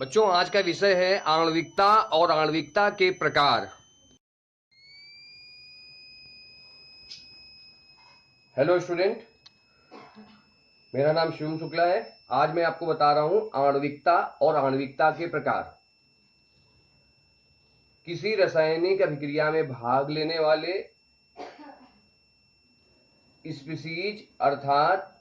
बच्चों, आज का विषय है आणविकता और आणविकता के प्रकार। हेलो स्टूडेंट, मेरा नाम शिवम शुक्ला है। आज मैं आपको बता रहा हूं आणविकता और आणविकता के प्रकार। किसी रासायनिक अभिक्रिया में भाग लेने वाले स्पीशीज अर्थात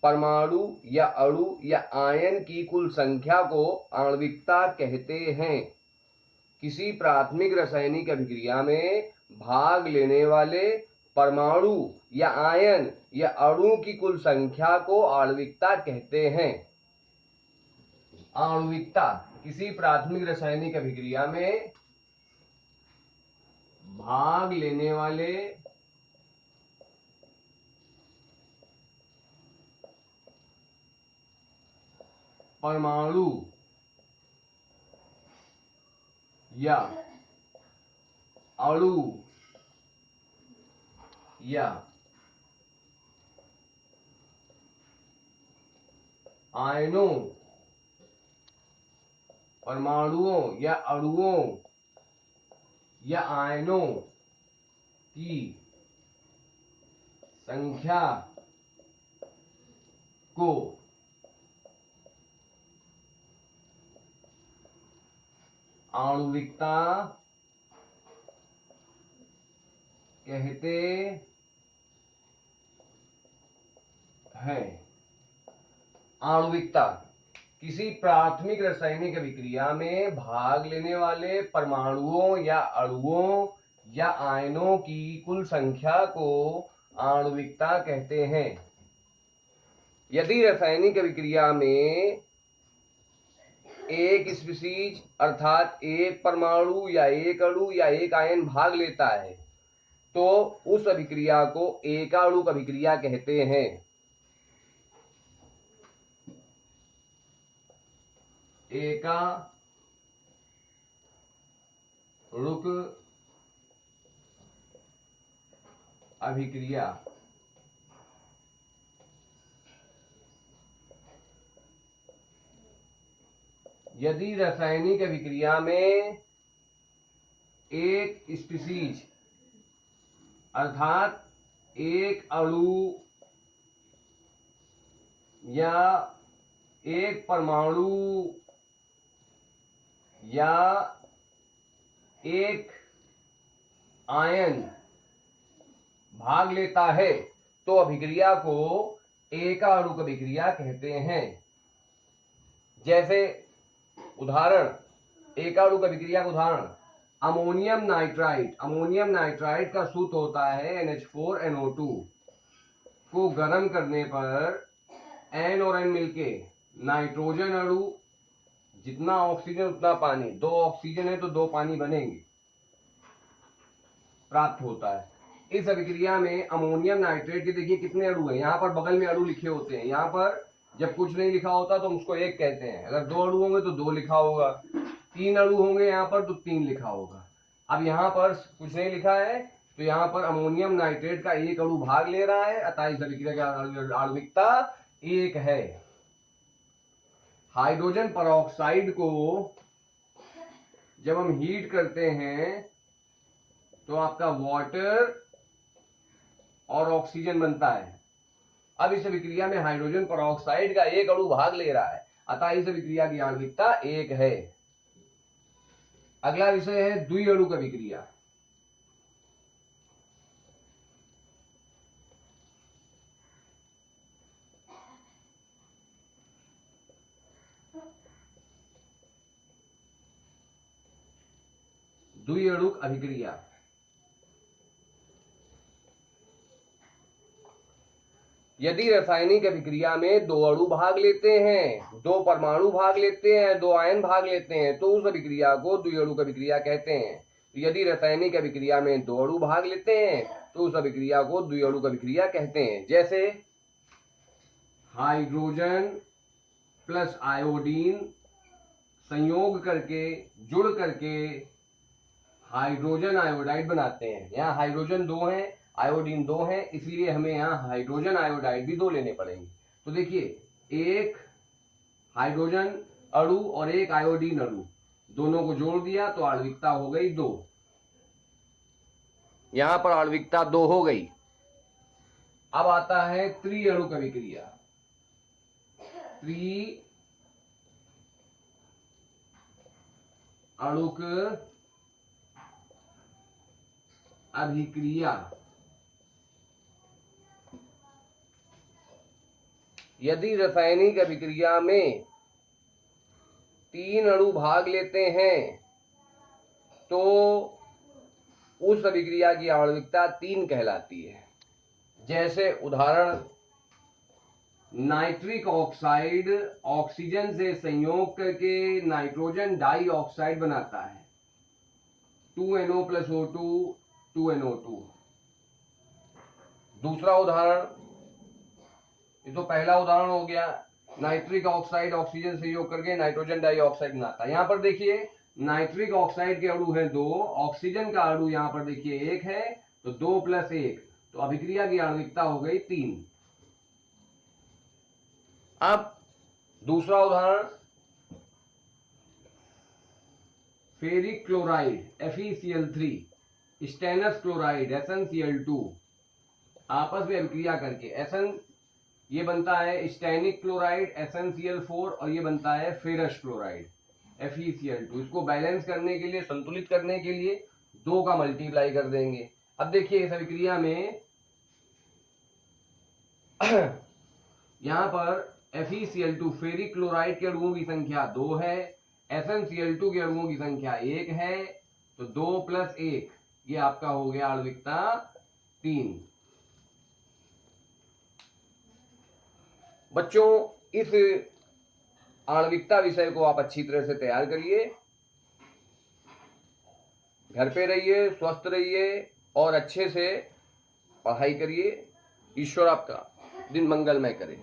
परमाणु या अणु या आयन की कुल संख्या को आणविकता कहते हैं। किसी प्राथमिक रासायनिक अभिक्रिया में भाग लेने वाले परमाणु या आयन या अणु की कुल संख्या को आणविकता कहते हैं। आणविकता किसी प्राथमिक रासायनिक अभिक्रिया में भाग लेने वाले परमाणु या अणु या आयनों, परमाणुओं या अणुओं या आयनों की संख्या को आणविकता कहते हैं। आणविकता किसी प्राथमिक रासायनिक अभिक्रिया में भाग लेने वाले परमाणुओं या अणुओं या आयनों की कुल संख्या को आणविकता कहते हैं। यदि रासायनिक अभिक्रिया में एक स्पीशीज अर्थात एक परमाणु या एक अणु या एक आयन भाग लेता है तो उस अभिक्रिया को एकाणुक अभिक्रिया कहते हैं। एकाणुक अभिक्रिया यदि रासायनिक अभिक्रिया में एक स्पीशीज अर्थात एक अणु या एक परमाणु या एक आयन भाग लेता है तो अभिक्रिया को एकाणुक अभिक्रिया कहते हैं। जैसे उदाहरण, एकाणुक अभिक्रिया का उदाहरण अमोनियम नाइट्राइड। अमोनियम नाइट्राइड का सूत्र होता है NH4NO2 को गर्म करने पर N और N मिलके नाइट्रोजन अणु, जितना ऑक्सीजन उतना पानी, दो ऑक्सीजन है तो दो पानी बनेंगे, प्राप्त होता है। इस अभिक्रिया में अमोनियम नाइट्रेट के देखिए कितने अणु हैं। यहाँ पर बगल में अणु लिखे होते हैं। यहाँ पर जब कुछ नहीं लिखा होता तो हम उसको एक कहते हैं। अगर दो अणु होंगे तो दो लिखा होगा, तीन अणु होंगे यहाँ पर तो तीन लिखा होगा। अब यहाँ पर कुछ नहीं लिखा है तो यहाँ पर अमोनियम नाइट्रेट का एक अणु भाग ले रहा है, अतः इस अभिक्रिया की आणविकता एक है। हाइड्रोजन परऑक्साइड को जब हम हीट करते हैं तो आपका वाटर और ऑक्सीजन बनता है। अब इस अभिक्रिया में हाइड्रोजन परऑक्साइड का एक अणु भाग ले रहा है, अतः इस अभिक्रिया की आणविकता एक है। अगला विषय है द्विअणुक अभिक्रिया। द्विअणुक अभिक्रिया यदि रासायनिक अभिक्रिया में दो अणु भाग लेते हैं, दो परमाणु भाग लेते हैं, दो आयन भाग लेते हैं तो उस अभिक्रिया को द्विअणुक अभिक्रिया कहते हैं। यदि रासायनिक अभिक्रिया में दो अणु भाग लेते हैं तो उस अभिक्रिया को द्विअणुक अभिक्रिया कहते हैं। जैसे हाइड्रोजन प्लस आयोडीन संयोग करके, जुड़ करके हाइड्रोजन आयोडाइड बनाते हैं। यहाँ हाइड्रोजन दो हैं, आयोडीन दो है, इसलिए हमें यहाँ हाइड्रोजन आयोडाइड भी दो लेने पड़ेंगे। तो देखिए, एक हाइड्रोजन अणु और एक आयोडीन अणु, दोनों को जोड़ दिया तो आणविकता हो गई 2। यहां पर आणविकता 2 हो गई। अब आता है त्रिअणुक अभिक्रिया। त्रिअणुक अभिक्रिया। यदि रासायनिक अभिक्रिया में 3 अणु भाग लेते हैं तो उस अभिक्रिया की आणविकता 3 कहलाती है। जैसे उदाहरण, नाइट्रिक ऑक्साइड ऑक्सीजन से संयोग करके नाइट्रोजन डाइऑक्साइड बनाता है, 2NO + O2 2NO2। दूसरा उदाहरण, ये तो पहला उदाहरण हो गया, नाइट्रिक ऑक्साइड ऑक्सीजन से योग करके नाइट्रोजन डाइऑक्साइड बनाता है। यहां पर देखिए नाइट्रिक ऑक्साइड के अणु हैं 2, ऑक्सीजन का अणु यहां पर देखिए 1 है, तो 2 + 1, तो अभिक्रिया की आणविकता हो गई 3। अब दूसरा उदाहरण, ferric chloride FeCl3, stannous chloride SnCl2 आपस में अभिक्रिया करके SN ये बनता है स्टैनिक क्लोराइड SnCl4 और ये बनता है फेरस क्लोराइड FeCl2। इसको बैलेंस करने के लिए, संतुलित करने के लिए 2 का मल्टीप्लाई कर देंगे। अब देखिए इस अभिक्रिया में यहां पर FeCl2 फेरिक क्लोराइड के अणुओं की संख्या 2 है, SnCl2 के अणुओं की संख्या 1 है, तो 2 + 1 ये आपका हो गया आणविकता 3। बच्चों, इस आणविकता विषय को आप अच्छी तरह से तैयार करिए, घर पे रहिए, स्वस्थ रहिए और अच्छे से पढ़ाई करिए। ईश्वर आपका दिन मंगलमय करे।